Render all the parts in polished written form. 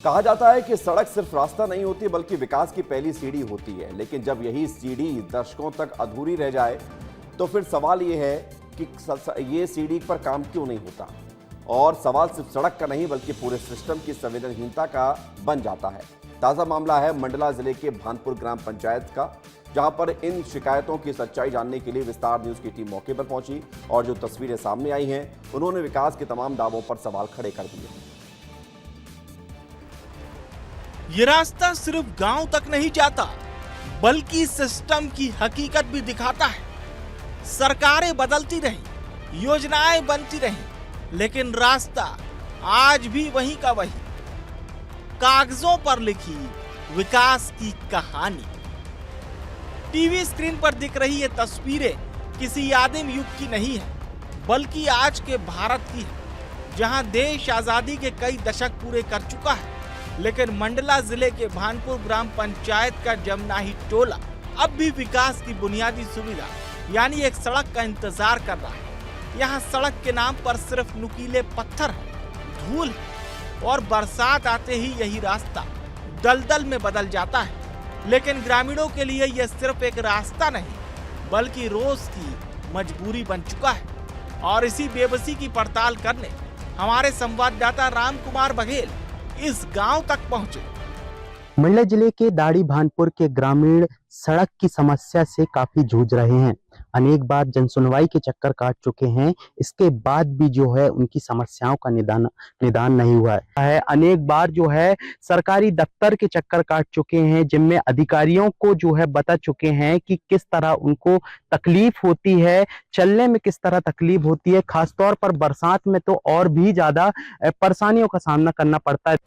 कहा जाता है कि सड़क सिर्फ रास्ता नहीं होती बल्कि विकास की पहली सीढ़ी होती है। लेकिन जब यही सीढ़ी दशकों तक अधूरी रह जाए तो फिर सवाल ये है कि ये सीढ़ी पर काम क्यों नहीं होता। और सवाल सिर्फ सड़क का नहीं बल्कि पूरे सिस्टम की संवेदनहीनता का बन जाता है। ताजा मामला है मंडला जिले के भानपुर ग्राम पंचायत का, जहां पर इन शिकायतों की सच्चाई जानने के लिए विस्तार न्यूज की टीम मौके पर पहुंची और जो तस्वीरें सामने आई हैं उन्होंने विकास के तमाम दावों पर सवाल खड़े कर दिए। ये रास्ता सिर्फ गांव तक नहीं जाता बल्कि सिस्टम की हकीकत भी दिखाता है। सरकारें बदलती रही, योजनाएं बनती रही, लेकिन रास्ता आज भी वही का वही, कागजों पर लिखी विकास की कहानी। टीवी स्क्रीन पर दिख रही ये तस्वीरें किसी आदिम युग की नहीं है बल्कि आज के भारत की है, जहां देश आजादी के कई दशक पूरे कर चुका है। लेकिन मंडला जिले के भानपुर ग्राम पंचायत का जमनाही टोला अब भी विकास की बुनियादी सुविधा यानी एक सड़क का इंतजार कर रहा है। यहाँ सड़क के नाम पर सिर्फ नुकीले पत्थर है, धूल है और बरसात आते ही यही रास्ता दलदल में बदल जाता है। लेकिन ग्रामीणों के लिए यह सिर्फ एक रास्ता नहीं बल्कि रोज की मजबूरी बन चुका है। और इसी बेबसी की पड़ताल करने हमारे संवाददाता राम कुमार बघेल इस गांव तक पहुंचे। मंडला जिले के दाड़ी भानपुर के ग्रामीण सड़क की समस्या से काफी जूझ रहे हैं। अनेक बार जनसुनवाई के चक्कर काट चुके हैं, इसके बाद भी जो है उनकी समस्याओं का निदान नहीं हुआ है। अनेक बार जो है सरकारी दफ्तर के चक्कर काट चुके हैं, जिनमें अधिकारियों को जो है बता चुके हैं कि किस तरह उनको तकलीफ होती है, चलने में किस तरह तकलीफ होती है। खासतौर पर बरसात में तो और भी ज्यादा परेशानियों का सामना करना पड़ता है।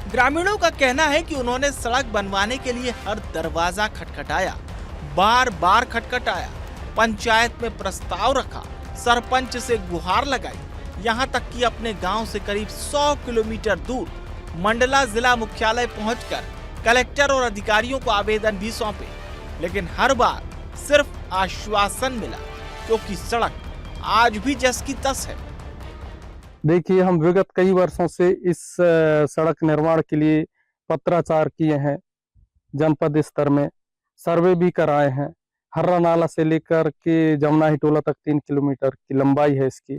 ग्रामीणों का कहना है कि उन्होंने सड़क बनवाने के लिए हर दरवाजा खटखटाया, बार बार खटखटाया, पंचायत में प्रस्ताव रखा, सरपंच से गुहार लगाई, यहां तक कि अपने गांव से करीब 100 किलोमीटर दूर मंडला जिला मुख्यालय पहुंचकर कलेक्टर और अधिकारियों को आवेदन भी सौंपे। लेकिन हर बार सिर्फ आश्वासन मिला क्योंकि सड़क आज भी जस की तस है। देखिए, हम विगत कई वर्षों से इस सड़क निर्माण के लिए पत्राचार किए हैं, जनपद स्तर में सर्वे भी कराए हैं। हर्रा नाला से लेकर के जमनाही टोला तक 3 किलोमीटर की लंबाई है इसकी।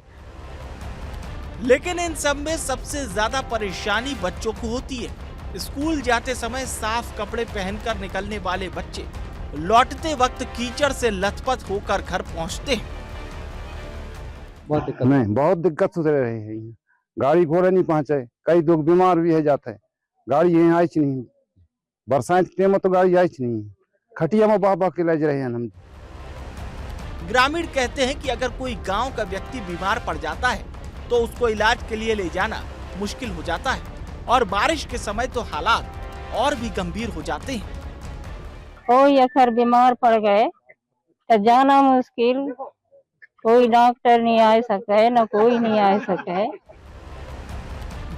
लेकिन इन सब में सबसे ज्यादा परेशानी बच्चों को होती है। स्कूल जाते समय साफ कपड़े पहनकर निकलने वाले बच्चे लौटते वक्त कीचड़ से लथपथ होकर घर पहुंचते हैं। बहुत दिक्कत हो रही है। गाड़ी घोड़े नहीं पहुंचे, कई लोग बीमार भी है जाते हैं। गाड़ी यहाँ आई नहीं, बरसात के टाइम में तो गाड़ी आई नहीं, खटिया में बाबा के ले रहे हैं हम। ग्रामीण कहते हैं कि अगर कोई गांव का व्यक्ति बीमार पड़ जाता है तो उसको इलाज के लिए ले जाना मुश्किल हो जाता है और बारिश के समय तो हालात और भी गंभीर हो जाते हैं। कोई अगर बीमार पड़ गए तो जाना मुश्किल, कोई डॉक्टर नहीं आ सके, न कोई नहीं आ सके।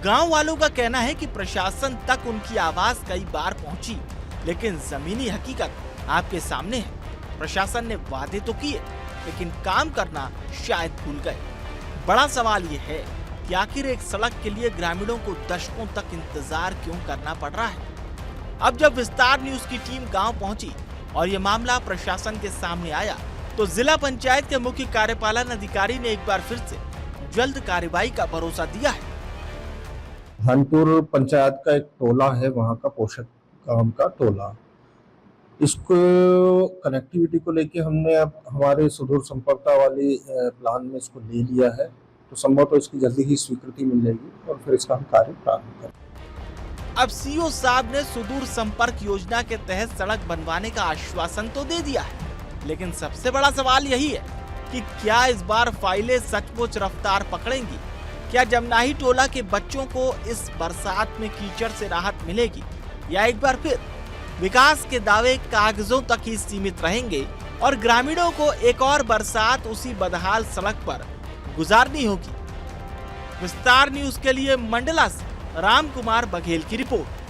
गांव वालों का कहना है कि प्रशासन तक उनकी आवाज कई बार पहुंची, लेकिन जमीनी हकीकत आपके सामने है। प्रशासन ने वादे तो किए लेकिन काम करना शायद भूल गए। बड़ा सवाल ये है कि आखिर एक सड़क के लिए ग्रामीणों को दशकों तक इंतजार क्यों करना पड़ रहा है। अब जब विस्तार न्यूज की टीम गांव पहुंची और ये मामला प्रशासन के सामने आया तो जिला पंचायत के मुख्य कार्यपालन अधिकारी ने एक बार फिर से जल्द कार्रवाई का भरोसा दिया है। भानपुर पंचायत का एक टोला है, वहाँ का पोषक गांव का टोला, इसको कनेक्टिविटी को लेके हमने अब हमारे सुदूर संपर्कता वाली प्लान में इसको ले लिया है, तो संभव तो इसकी जल्दी ही स्वीकृति मिल जाएगी और फिर इसका हम कार्य प्रारंभ करेंगे। अब सीओ साहब ने सुदूर संपर्क योजना के तहत सड़क बनवाने का आश्वासन तो दे दिया है, लेकिन सबसे बड़ा सवाल यही है कि क्या इस बार फाइलें सचमुच रफ्तार पकड़ेंगी? क्या जमनाही टोला के बच्चों को इस बरसात में कीचड़ से राहत मिलेगी या एक बार फिर विकास के दावे कागजों तक ही सीमित रहेंगे और ग्रामीणों को एक और बरसात उसी बदहाल सड़क पर गुजारनी होगी? विस्तार न्यूज के लिए मंडला से राम कुमार बघेल की रिपोर्ट।